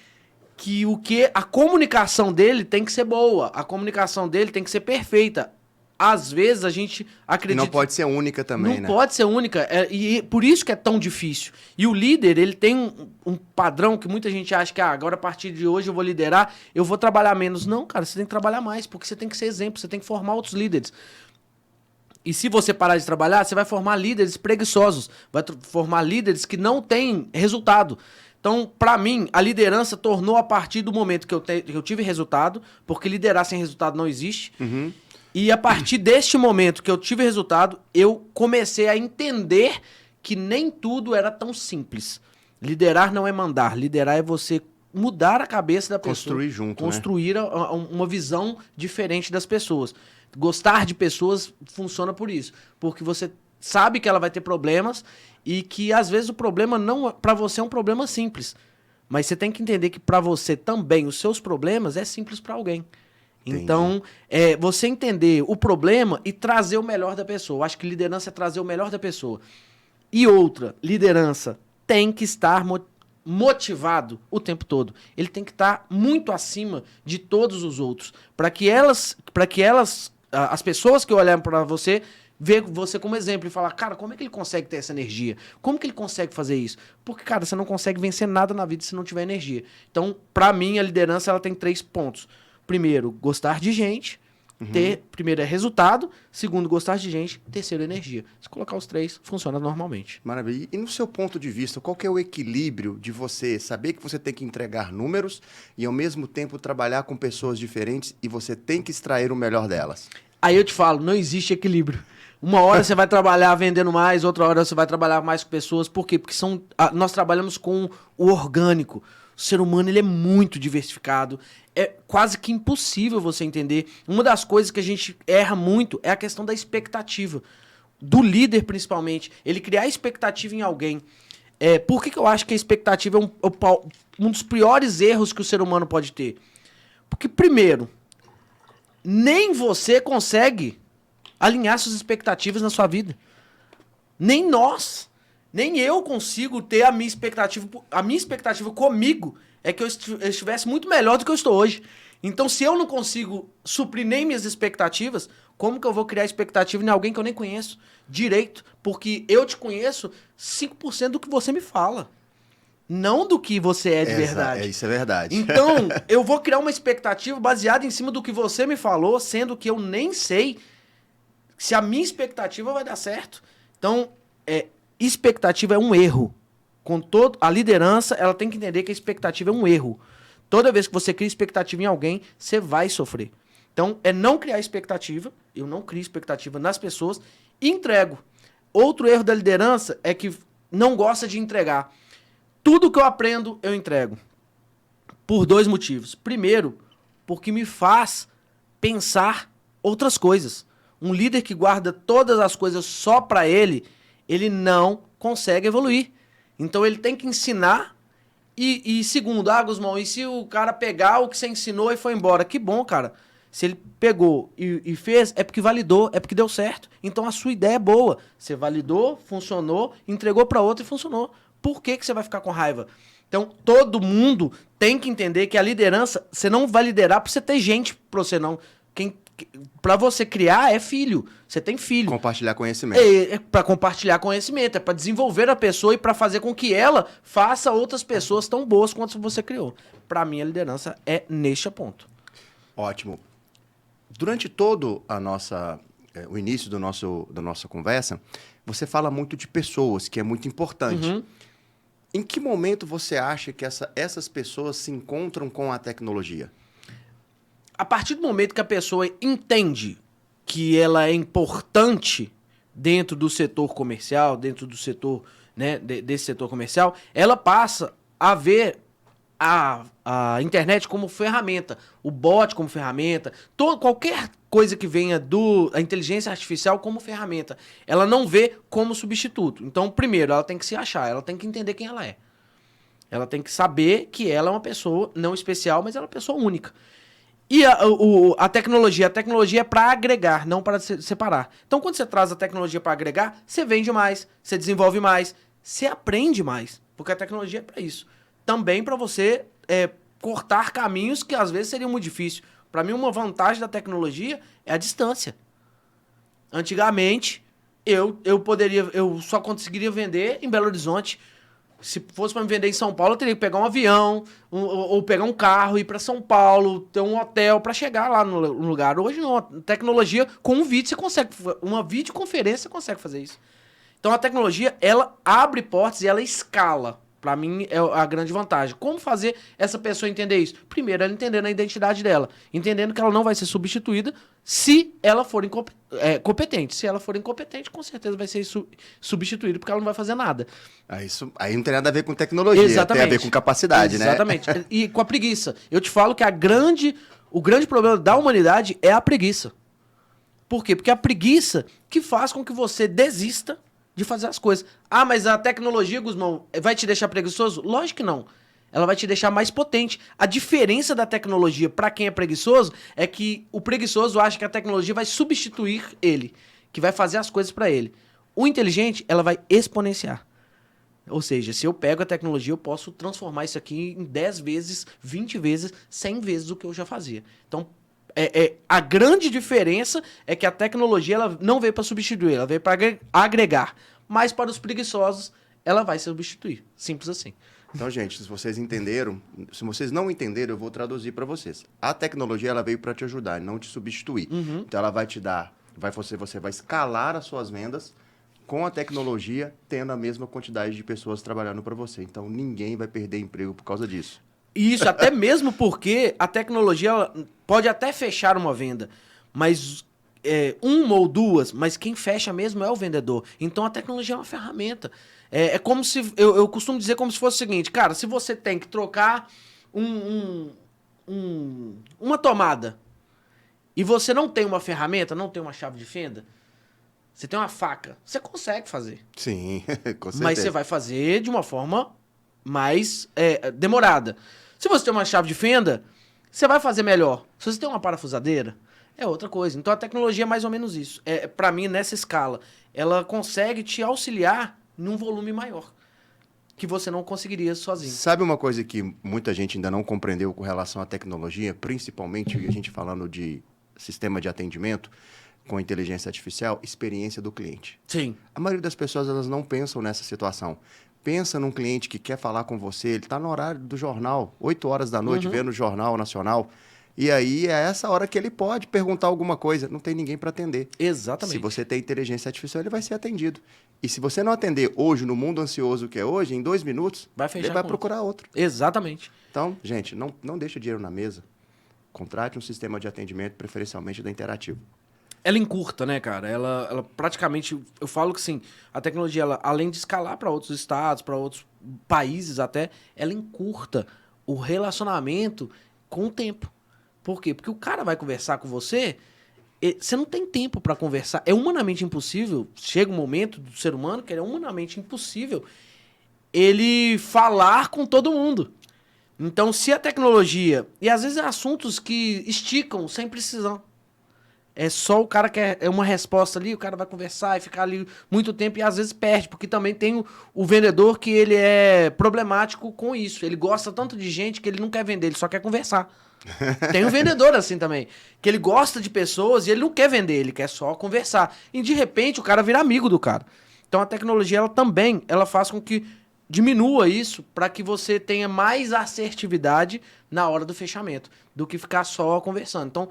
que a comunicação dele tem que ser boa, a comunicação dele tem que ser perfeita. Às vezes a gente acredita... Não pode ser única também, né? Não pode ser única. E por isso que é tão difícil. E o líder, ele tem um padrão que muita gente acha que agora a partir de hoje eu vou liderar, eu vou trabalhar menos. Não, cara, você tem que trabalhar mais, porque você tem que ser exemplo, você tem que formar outros líderes. E se você parar de trabalhar, você vai formar líderes preguiçosos, vai formar líderes que não têm resultado. Então, para mim, a liderança tornou a partir do momento que eu tive resultado, porque liderar sem resultado não existe. Uhum. E a partir deste momento que eu tive resultado, eu comecei a entender que nem tudo era tão simples. Liderar não é mandar, liderar é você mudar a cabeça da pessoa. Construir junto, construir uma visão diferente das pessoas. Gostar de pessoas funciona por isso, porque você sabe que ela vai ter problemas e que às vezes o problema não para você é um problema simples. Mas você tem que entender que para você também os seus problemas é simples para alguém. Entendi. Então, você entender o problema e trazer o melhor da pessoa. Eu acho que liderança é trazer o melhor da pessoa. E outra, liderança tem que estar motivado o tempo todo. Ele tem que estar muito acima de todos os outros. Para que as pessoas que olham para você, ver você como exemplo e falar, cara, como é que ele consegue ter essa energia? Como que ele consegue fazer isso? Porque, cara, você não consegue vencer nada na vida se não tiver energia. Então, para mim, a liderança ela tem 3 pontos. Primeiro, gostar de gente. Primeiro é resultado, segundo, gostar de gente, terceiro, energia. Se colocar os 3, funciona normalmente. Maravilha. E no seu ponto de vista, qual que é o equilíbrio de você saber que você tem que entregar números e ao mesmo tempo trabalhar com pessoas diferentes e você tem que extrair o melhor delas? Aí eu te falo, não existe equilíbrio. Uma hora você vai trabalhar vendendo mais, outra hora você vai trabalhar mais com pessoas. Por quê? Porque nós trabalhamos com o orgânico. O ser humano ele é muito diversificado. É quase que impossível você entender. Uma das coisas que a gente erra muito é a questão da expectativa. Do líder, principalmente. Ele criar expectativa em alguém. Por que eu acho que a expectativa é um dos piores erros que o ser humano pode ter? Porque, primeiro, nem você consegue alinhar suas expectativas na sua vida. Nem nós. Nem eu consigo ter a minha expectativa. A minha expectativa comigo é que eu estivesse muito melhor do que eu estou hoje. Então, se eu não consigo suprir nem minhas expectativas, como que eu vou criar expectativa em alguém que eu nem conheço direito? Porque eu te conheço 5% do que você me fala. Não do que você é de verdade. Isso é verdade. Então, eu vou criar uma expectativa baseada em cima do que você me falou, sendo que eu nem sei se a minha expectativa vai dar certo. Então, expectativa é um erro. A liderança, ela tem que entender que a expectativa é um erro. Toda vez que você cria expectativa em alguém, você vai sofrer. Então, é não criar expectativa. Eu não crio expectativa nas pessoas e entrego. Outro erro da liderança é que não gosta de entregar. Tudo que eu aprendo, eu entrego. Por 2 motivos. Primeiro, porque me faz pensar outras coisas. Um líder que guarda todas as coisas só para ele não consegue evoluir. Então ele tem que ensinar e segundo, Guzmão, e se o cara pegar o que você ensinou e foi embora? Que bom, cara. Se ele pegou e fez, é porque validou, é porque deu certo. Então a sua ideia é boa. Você validou, funcionou, entregou para outro e funcionou. Por que você vai ficar com raiva? Então todo mundo tem que entender que a liderança, você não vai liderar para você ter gente para você não. Para você criar é filho. Você tem filho. Compartilhar conhecimento. É para compartilhar conhecimento, é para desenvolver a pessoa e para fazer com que ela faça outras pessoas tão boas quanto você criou. Para mim, a liderança é neste ponto. Ótimo. Durante todo o início da nossa conversa, você fala muito de pessoas, que é muito importante. Em que momento você acha que essas pessoas se encontram com a tecnologia? A partir do momento que a pessoa entende que ela é importante dentro do setor comercial, dentro do setor, né, desse setor comercial, ela passa a ver a internet como ferramenta, o bot como ferramenta, qualquer coisa que venha da inteligência artificial como ferramenta. Ela não vê como substituto. Então, primeiro, ela tem que se achar, ela tem que entender quem ela é. Ela tem que saber que ela é uma pessoa não especial, mas ela é uma pessoa única. E a tecnologia é para agregar, não para separar. Então, quando você traz a tecnologia para agregar, você vende mais, você desenvolve mais, você aprende mais, porque a tecnologia é para isso. Também para você cortar caminhos que às vezes seriam muito difíceis. Para mim, uma vantagem da tecnologia é a distância. Antigamente, eu só conseguiria vender em Belo Horizonte. Se fosse para me vender em São Paulo, eu teria que pegar um avião ou pegar um carro, ir para São Paulo, ter um hotel para chegar lá no lugar. Hoje não. A tecnologia, com um vídeo, você consegue. Uma videoconferência, você consegue fazer isso. Então a tecnologia, ela abre portas e ela escala. Para mim, é a grande vantagem. Como fazer essa pessoa entender isso? Primeiro, ela entendendo a identidade dela. Entendendo que ela não vai ser substituída se ela for competente. Se ela for incompetente, com certeza vai ser substituída, porque ela não vai fazer nada. Isso aí não tem nada a ver com tecnologia. Exatamente. Tem a ver com capacidade, Exatamente. Né? E com a preguiça. Eu te falo que o grande problema da humanidade é a preguiça. Por quê? Porque é a preguiça que faz com que você desista de fazer as coisas. Ah, mas a tecnologia, Guzmão, vai te deixar preguiçoso? Lógico que não. Ela vai te deixar mais potente. A diferença da tecnologia para quem é preguiçoso é que o preguiçoso acha que a tecnologia vai substituir ele, que vai fazer as coisas para ele. O inteligente, ela vai exponenciar. Ou seja, se eu pego a tecnologia, eu posso transformar isso aqui em 10 vezes, 20 vezes, 100 vezes o que eu já fazia. Então, a grande diferença é que a tecnologia ela não veio para substituir, ela veio para agregar. Mas para os preguiçosos, ela vai substituir. Simples assim. Então, gente, se vocês entenderam, se vocês não entenderam, eu vou traduzir para vocês. A tecnologia ela veio para te ajudar, não te substituir. Uhum. Então, ela vai te dar, você vai escalar as suas vendas com a tecnologia, tendo a mesma quantidade de pessoas trabalhando para você. Então, ninguém vai perder emprego por causa disso. Isso, até mesmo porque a tecnologia ela pode até fechar uma venda, mas uma ou duas, mas quem fecha mesmo é o vendedor. Então a tecnologia é uma ferramenta. É como se, eu costumo dizer como se fosse o seguinte, cara, se você tem que trocar uma tomada e você não tem uma ferramenta, não tem uma chave de fenda, você tem uma faca, você consegue fazer. Sim, com certeza. Mas você vai fazer de uma forma mais demorada. Se você tem uma chave de fenda, você vai fazer melhor. Se você tem uma parafusadeira, é outra coisa. Então a tecnologia é mais ou menos isso. Para mim, nessa escala, ela consegue te auxiliar num volume maior, que você não conseguiria sozinho. Sabe uma coisa que muita gente ainda não compreendeu com relação à tecnologia, principalmente a gente falando de sistema de atendimento com inteligência artificial, experiência do cliente. Sim. A maioria das pessoas elas não pensam nessa situação. Pensa num cliente que quer falar com você, ele está no horário do jornal, 8 horas da noite, vendo o Jornal Nacional, e aí é essa hora que ele pode perguntar alguma coisa, não tem ninguém para atender. Exatamente. Se você tem inteligência artificial, ele vai ser atendido. E se você não atender hoje, no mundo ansioso que é hoje, em 2 minutos, ele vai procurar outro. Exatamente. Então, gente, não deixe dinheiro na mesa. Contrate um sistema de atendimento, preferencialmente da Interativo. Ela encurta, né, cara? Ela praticamente... Eu falo que, sim, a tecnologia, ela, além de escalar para outros estados, para outros países até, ela encurta o relacionamento com o tempo. Por quê? Porque o cara vai conversar com você, você não tem tempo para conversar. É humanamente impossível. Chega um momento do ser humano que é humanamente impossível ele falar com todo mundo. Então, se a tecnologia... E às vezes é assuntos que esticam sem precisão. É só o cara quer uma resposta ali, o cara vai conversar e ficar ali muito tempo e às vezes perde, porque também tem o vendedor que ele é problemático com isso. Ele gosta tanto de gente que ele não quer vender, ele só quer conversar. Tem um vendedor assim também, que ele gosta de pessoas e ele não quer vender, ele quer só conversar. E de repente o cara vira amigo do cara. Então a tecnologia ela faz com que diminua isso para que você tenha mais assertividade na hora do fechamento, do que ficar só conversando. Então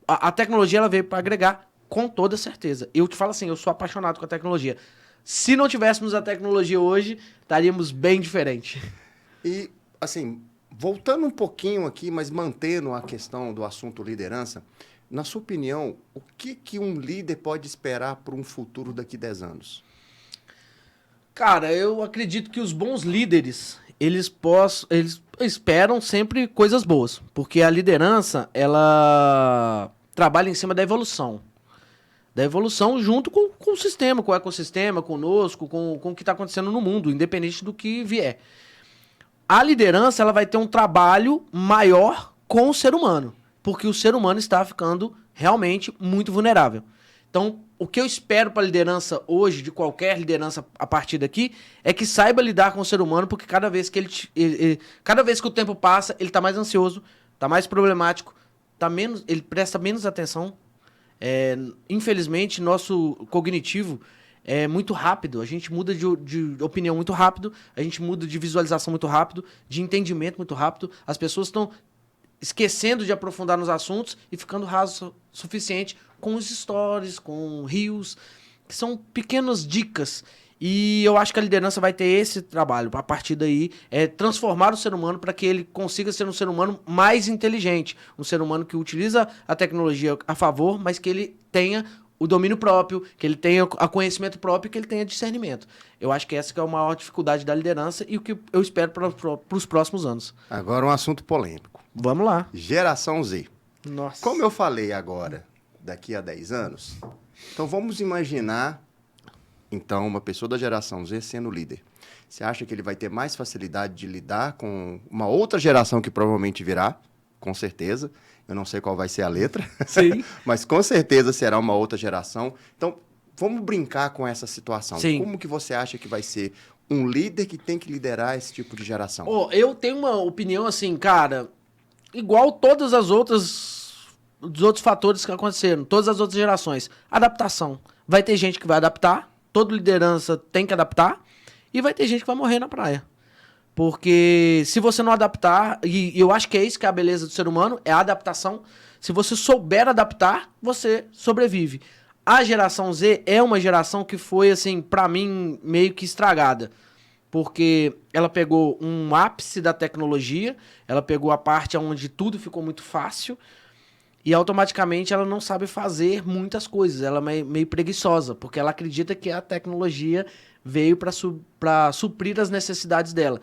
a tecnologia ela veio para agregar com toda certeza. Eu te falo assim, eu sou apaixonado com a tecnologia. Se não tivéssemos a tecnologia hoje, estaríamos bem diferente. E, assim, voltando um pouquinho aqui, mas mantendo a questão do assunto liderança, na sua opinião, o que um líder pode esperar para um futuro daqui a 10 anos? Cara, eu acredito que os bons líderes, eles esperam sempre coisas boas, porque a liderança, ela trabalha em cima da evolução junto com o sistema, com o ecossistema, conosco, com o que está acontecendo no mundo, independente do que vier. A liderança, ela vai ter um trabalho maior com o ser humano, porque o ser humano está ficando realmente muito vulnerável. Então, o que eu espero para a liderança hoje, de qualquer liderança a partir daqui, é que saiba lidar com o ser humano, porque cada vez que cada vez que o tempo passa, ele está mais ansioso, está mais problemático, ele presta menos atenção. Infelizmente, nosso cognitivo é muito rápido, a gente muda de opinião muito rápido, a gente muda de visualização muito rápido, de entendimento muito rápido, as pessoas estão esquecendo de aprofundar nos assuntos e ficando raso o suficiente com os stories, com reels, que são pequenas dicas. E eu acho que a liderança vai ter esse trabalho. A partir daí, transformar o ser humano para que ele consiga ser um ser humano mais inteligente. Um ser humano que utiliza a tecnologia a favor, mas que ele tenha o domínio próprio, que ele tenha o conhecimento próprio e que ele tenha discernimento. Eu acho que essa que é a maior dificuldade da liderança e o que eu espero para os próximos anos. Agora um assunto polêmico. Vamos lá. Geração Z. Nossa. Como eu falei agora, daqui a 10 anos? Então, vamos imaginar, então, uma pessoa da geração Z sendo líder. Você acha que ele vai ter mais facilidade de lidar com uma outra geração que provavelmente virá? Com certeza. Eu não sei qual vai ser a letra, Sim. mas com certeza será uma outra geração. Então, vamos brincar com essa situação. Sim. Como que você acha que vai ser um líder que tem que liderar esse tipo de geração? Eu tenho uma opinião assim, cara, igual todas as outras, os outros fatores que aconteceram, todas as outras gerações. Adaptação. Vai ter gente que vai adaptar, toda liderança tem que adaptar, e vai ter gente que vai morrer na praia. Porque se você não adaptar, e eu acho que é isso que é a beleza do ser humano, é a adaptação. Se você souber adaptar, você sobrevive. A geração Z é uma geração que foi, assim, pra mim, meio que estragada. Porque ela pegou um ápice da tecnologia, ela pegou a parte onde tudo ficou muito fácil, e automaticamente ela não sabe fazer muitas coisas. Ela é meio preguiçosa, porque ela acredita que a tecnologia veio para suprir as necessidades dela.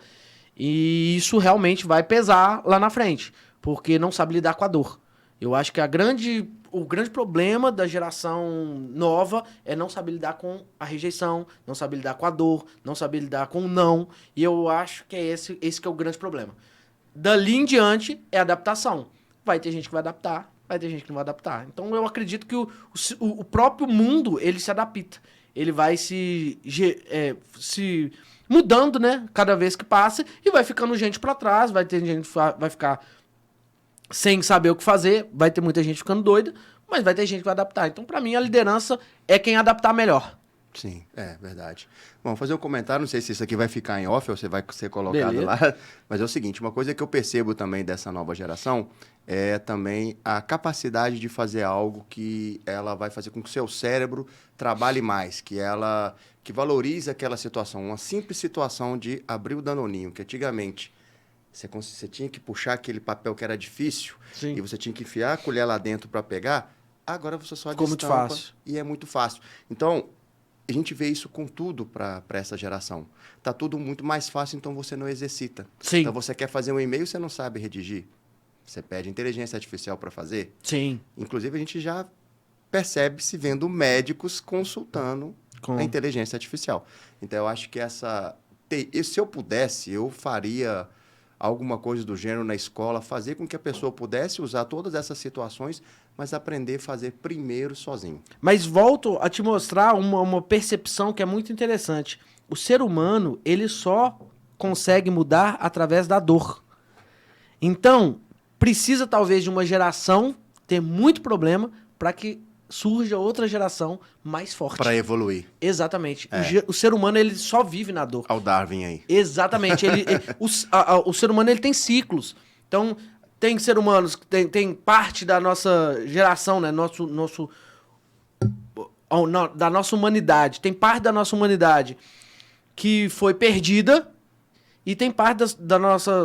E isso realmente vai pesar lá na frente, porque não sabe lidar com a dor. Eu acho que o grande problema da geração nova é não saber lidar com a rejeição, não saber lidar com a dor, não saber lidar com o não. E eu acho que é esse que é o grande problema. Dali em diante é adaptação. Vai ter gente que vai adaptar, vai ter gente que não vai adaptar. Então eu acredito que o próprio mundo ele se adapta. Ele vai se mudando, né? Cada vez que passa, e vai ficando gente pra trás, vai ter gente que vai ficar sem saber o que fazer, vai ter muita gente ficando doida, mas vai ter gente que vai adaptar. Então, pra mim, a liderança é quem adaptar melhor. Sim, é verdade. Bom, fazer um comentário, não sei se isso aqui vai ficar em off ou se vai ser colocado Beleza. lá, mas é o seguinte, uma coisa que eu percebo também dessa nova geração é também a capacidade de fazer algo que ela vai fazer com que o seu cérebro trabalhe mais, que valorize aquela situação, uma simples situação de abrir o Danoninho, que antigamente você tinha que puxar aquele papel que era difícil. Sim. E você tinha que enfiar a colher lá dentro para pegar, agora você só ficou destampa muito fácil. E é muito fácil. Então, a gente vê isso com tudo para essa geração. Tá tudo muito mais fácil, então você não exercita. Sim. Então você quer fazer um e-mail, você não sabe redigir. Você pede inteligência artificial para fazer. Sim. Inclusive, a gente já percebe se vendo médicos consultando a inteligência artificial. Então, eu acho que se eu pudesse, eu faria alguma coisa do gênero na escola, fazer com que a pessoa pudesse usar todas essas situações, mas aprender a fazer primeiro sozinho. Mas volto a te mostrar uma percepção que é muito interessante. O ser humano, ele só consegue mudar através da dor. Então, precisa talvez de uma geração ter muito problema para que surja outra geração mais forte. Para evoluir. Exatamente. O ser humano, ele só vive na dor. Ao Darwin aí. Exatamente. O ser humano, ele tem ciclos. Então, tem ser humanos que tem parte da nossa geração, né? Da nossa humanidade. Tem parte da nossa humanidade que foi perdida e tem parte da nossa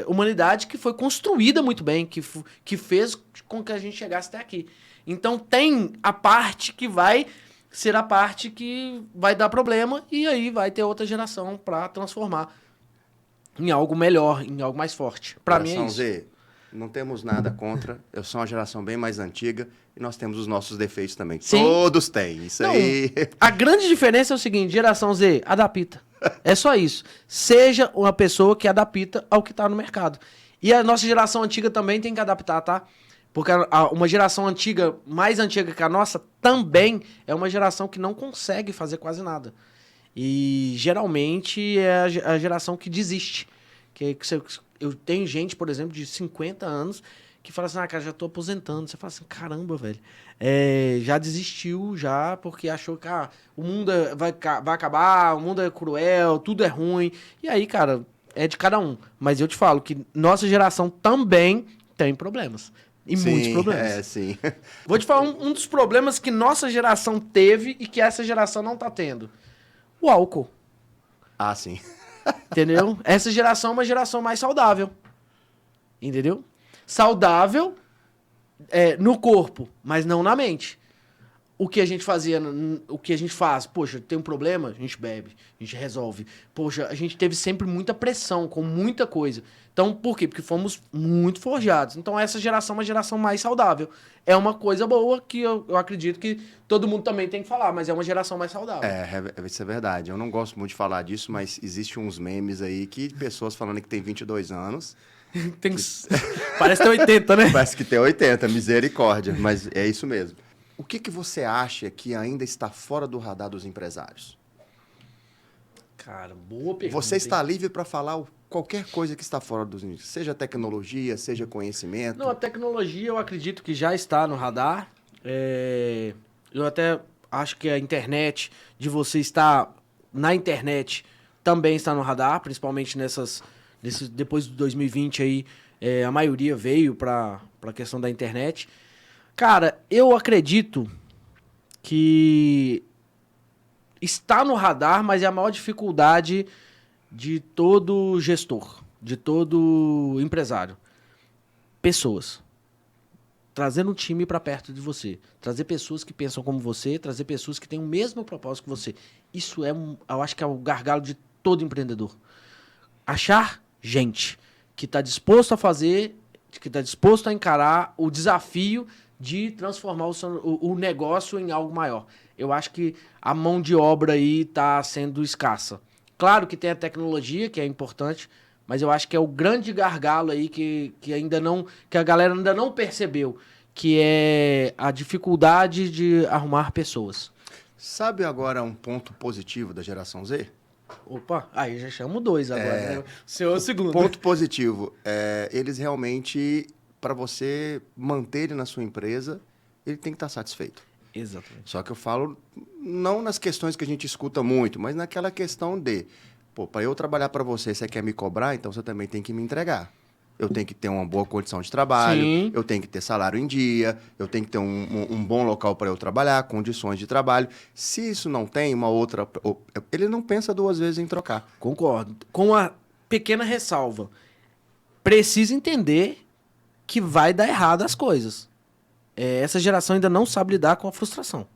humanidade que foi construída muito bem, que fez com que a gente chegasse até aqui. Então, tem a parte que vai ser a parte que vai dar problema e aí vai ter outra geração para transformar em algo melhor, em algo mais forte. Para mim é isso. Z, não temos nada contra. Eu sou uma geração bem mais antiga e nós temos os nossos defeitos também. Sim. Todos têm. Isso aí. A grande diferença é o seguinte, geração Z, adapta. É só isso. Seja uma pessoa que adapta ao que está no mercado. E a nossa geração antiga também tem que adaptar, tá? Porque uma geração antiga, mais antiga que a nossa, também é uma geração que não consegue fazer quase nada. E geralmente é a geração que desiste. Eu tenho gente, por exemplo, de 50 anos que fala assim, cara, já tô aposentando. Você fala assim, caramba, velho. Já desistiu, já, porque achou que o mundo vai acabar, o mundo é cruel, tudo é ruim. E aí, cara, é de cada um. Mas eu te falo que nossa geração também tem problemas. E sim, muitos problemas. Sim. Vou te falar um dos problemas que nossa geração teve e que essa geração não tá tendo. O álcool. Ah, sim. Entendeu? Essa geração é uma geração mais saudável. Entendeu? Saudável no corpo, mas não na mente. o que a gente fazia, o que a gente faz. Poxa, tem um problema, a gente bebe, a gente resolve. Poxa, a gente teve sempre muita pressão, com muita coisa. Então, por quê? Porque fomos muito forjados. Então, essa geração é uma geração mais saudável. É uma coisa boa que eu acredito que todo mundo também tem que falar, mas é uma geração mais saudável. Isso é verdade. Eu não gosto muito de falar disso, mas existem uns memes aí que pessoas falando que tem 22 anos... Parece que tem 80, né? Parece que tem 80, misericórdia, mas é isso mesmo. O que você acha que ainda está fora do radar dos empresários? Cara, boa pergunta. Você está livre para falar qualquer coisa que está fora dos níveis, seja tecnologia, seja conhecimento. Não, a tecnologia eu acredito que já está no radar. Eu até acho que a internet, de você estar na internet, também está no radar, principalmente depois de 2020 aí, a maioria veio para a questão da internet. Cara, eu acredito que está no radar, mas é a maior dificuldade de todo gestor, de todo empresário. Pessoas. Trazer um time para perto de você. Trazer pessoas que pensam como você, trazer pessoas que têm o mesmo propósito que você. Isso eu acho que é o gargalo de todo empreendedor. Achar gente que está disposto a fazer, que está disposto a encarar o desafio de transformar o negócio em algo maior. Eu acho que a mão de obra aí está sendo escassa. Claro que tem a tecnologia, que é importante, mas eu acho que é o grande gargalo aí que a galera ainda não percebeu, que é a dificuldade de arrumar pessoas. Sabe agora um ponto positivo da geração Z? Opa, aí já chamo 2 agora, né? O seu é o segundo. Ponto positivo. Eles realmente, para você manter ele na sua empresa, ele tem que estar satisfeito. Exatamente. Só que eu falo não nas questões que a gente escuta muito, mas naquela questão de, para eu trabalhar para você, você quer me cobrar, então você também tem que me entregar. Eu tenho que ter uma boa condição de trabalho, Sim. Eu tenho que ter salário em dia, eu tenho que ter um bom local para eu trabalhar, condições de trabalho. Se isso não tem, ele não pensa 2 vezes em trocar. Concordo. Com a pequena ressalva. Precisa entender que vai dar errado as coisas. Essa geração ainda não sabe lidar com a frustração.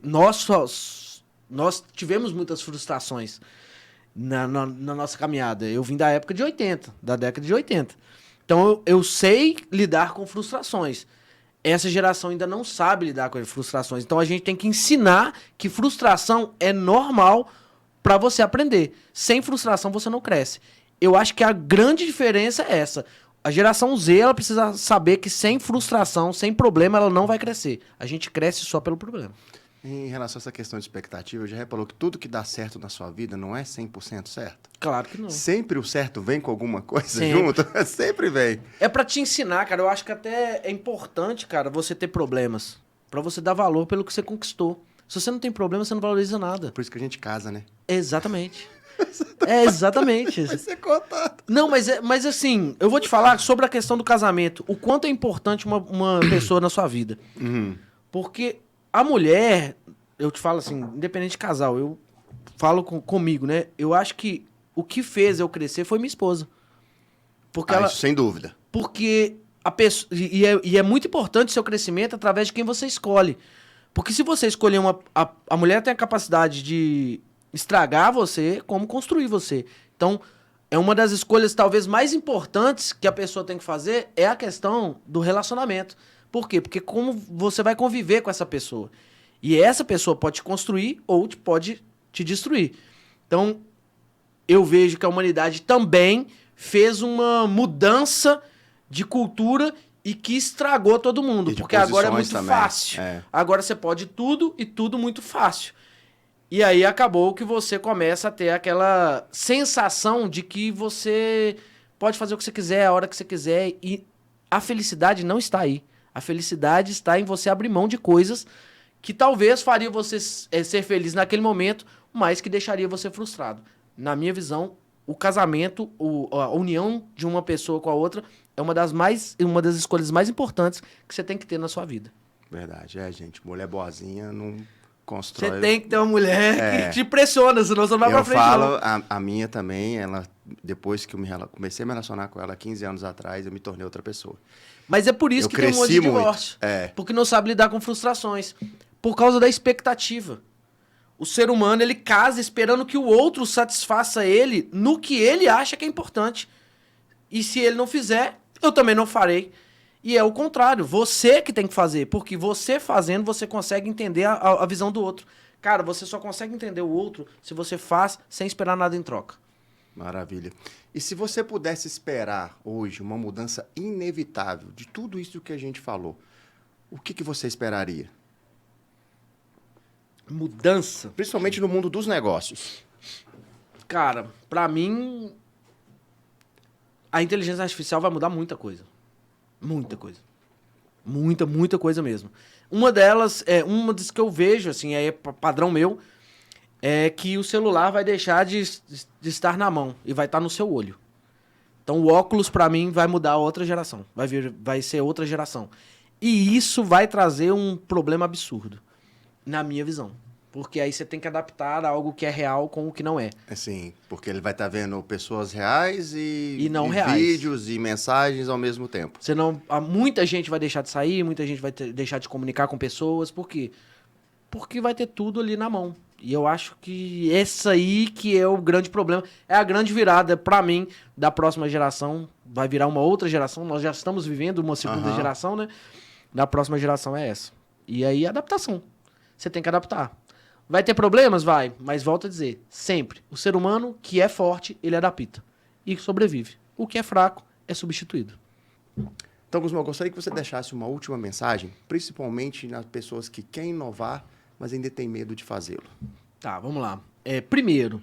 Nós tivemos muitas frustrações na nossa caminhada. Eu vim da época de 80, da década de 80. Então eu sei lidar com frustrações. Essa geração ainda não sabe lidar com as frustrações. Então a gente tem que ensinar que frustração é normal para você aprender. Sem frustração você não cresce. Eu acho que a grande diferença é essa. A geração Z, ela precisa saber que sem frustração, sem problema, ela não vai crescer. A gente cresce só pelo problema. Em relação a essa questão de expectativa, já reparou que tudo que dá certo na sua vida não é 100% certo? Claro que não. Sempre o certo vem com alguma coisa Sempre. junto? Sempre vem. É pra te ensinar, cara. Eu acho que até é importante, cara, você ter problemas. Pra você dar valor pelo que você conquistou. Se você não tem problema, você não valoriza nada. Por isso que a gente casa, né? Exatamente. Exatamente. Vai ser contado. Não, mas assim, eu vou te falar sobre a questão do casamento. O quanto é importante uma pessoa na sua vida. Porque a mulher, eu te falo assim, independente de casal, eu falo comigo, né? Eu acho que o que fez eu crescer foi minha esposa. Porque isso sem dúvida. Porque a pessoa. E é muito importante o seu crescimento através de quem você escolhe. Porque se você escolher a mulher tem a capacidade de estragar você, como construir você. Então, é uma das escolhas talvez mais importantes que a pessoa tem que fazer é a questão do relacionamento. Por quê? Porque como você vai conviver com essa pessoa. E essa pessoa pode te construir ou pode te destruir. Então, eu vejo que a humanidade também fez uma mudança de cultura e que estragou todo mundo. Porque agora é muito fácil. Agora você pode tudo e tudo muito fácil. E aí acabou que você começa a ter aquela sensação de que você pode fazer o que você quiser, a hora que você quiser. E a felicidade não está aí. A felicidade está em você abrir mão de coisas que talvez faria você ser feliz naquele momento, mas que deixaria você frustrado. Na minha visão, o casamento, a união de uma pessoa com a outra é uma das escolhas mais importantes que você tem que ter na sua vida. Verdade. Gente, mulher boazinha não constrói. Você tem que ter uma mulher que te pressiona, senão você não vai pra frente. Eu falo, a minha também, ela, depois que eu comecei a me relacionar com ela 15 anos atrás, eu me tornei outra pessoa. Mas é por isso que tem um monte de divórcio. Porque não sabe lidar com frustrações. Por causa da expectativa. O ser humano, ele casa esperando que o outro satisfaça ele no que ele acha que é importante. E se ele não fizer, eu também não farei. E é o contrário, você que tem que fazer, porque você fazendo, você consegue entender a visão do outro. Cara, você só consegue entender o outro se você faz sem esperar nada em troca. Maravilha. E se você pudesse esperar hoje uma mudança inevitável de tudo isso que a gente falou, o que você esperaria? Mudança? Principalmente no mundo dos negócios. Cara, pra mim, a inteligência artificial vai mudar muita coisa. Muita coisa. Muita coisa mesmo. Uma das que eu vejo, assim, é padrão meu, é que o celular vai deixar de estar na mão e vai estar no seu olho. Então o óculos, pra mim, vai mudar outra geração. Vai ser outra geração. E isso vai trazer um problema absurdo, na minha visão. Porque aí você tem que adaptar algo que é real com o que não é. Sim, porque ele vai estar vendo pessoas reais e não reais. Vídeos e mensagens ao mesmo tempo. Senão, muita gente vai deixar de sair, muita gente vai deixar de comunicar com pessoas. Por quê? Porque vai ter tudo ali na mão. E eu acho que esse aí que é o grande problema. É a grande virada, pra mim, da próxima geração. Vai virar uma outra geração. Nós já estamos vivendo uma segunda geração, né? Da próxima geração é essa. E aí, adaptação. Você tem que adaptar. Vai ter problemas? Vai. Mas volto a dizer, sempre. O ser humano que é forte, ele adapta. E sobrevive. O que é fraco é substituído. Então, Gusmão, eu gostaria que você deixasse uma última mensagem, principalmente nas pessoas que querem inovar, mas ainda tem medo de fazê-lo. Tá, vamos lá. Primeiro,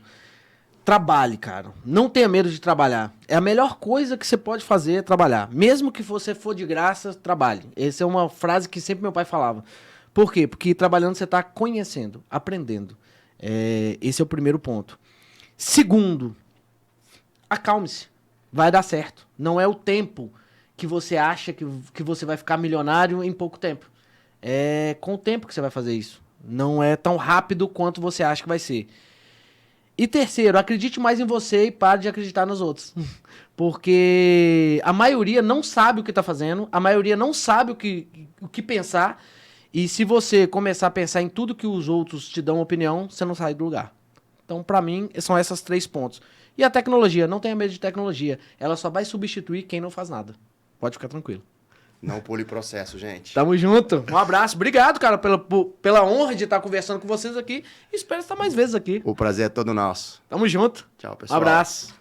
trabalhe, cara. Não tenha medo de trabalhar. É a melhor coisa que você pode fazer é trabalhar. Mesmo que você for de graça, trabalhe. Essa é uma frase que sempre meu pai falava. Por quê? Porque trabalhando você está conhecendo, aprendendo. Esse é o primeiro ponto. Segundo, acalme-se. Vai dar certo. Não é o tempo que você acha que você vai ficar milionário em pouco tempo. É com o tempo que você vai fazer isso. Não é tão rápido quanto você acha que vai ser. E terceiro, acredite mais em você e pare de acreditar nos outros. Porque a maioria não sabe o que está fazendo, a maioria não sabe o que pensar. E se você começar a pensar em tudo que os outros te dão opinião, você não sai do lugar. Então, pra mim, são esses 3 pontos. E a tecnologia, não tenha medo de tecnologia. Ela só vai substituir quem não faz nada. Pode ficar tranquilo. Não pule processo, gente. Tamo junto. Um abraço. Obrigado, cara, pela honra de estar conversando com vocês aqui. Espero estar mais vezes aqui. O prazer é todo nosso. Tamo junto. Tchau, pessoal. Um abraço.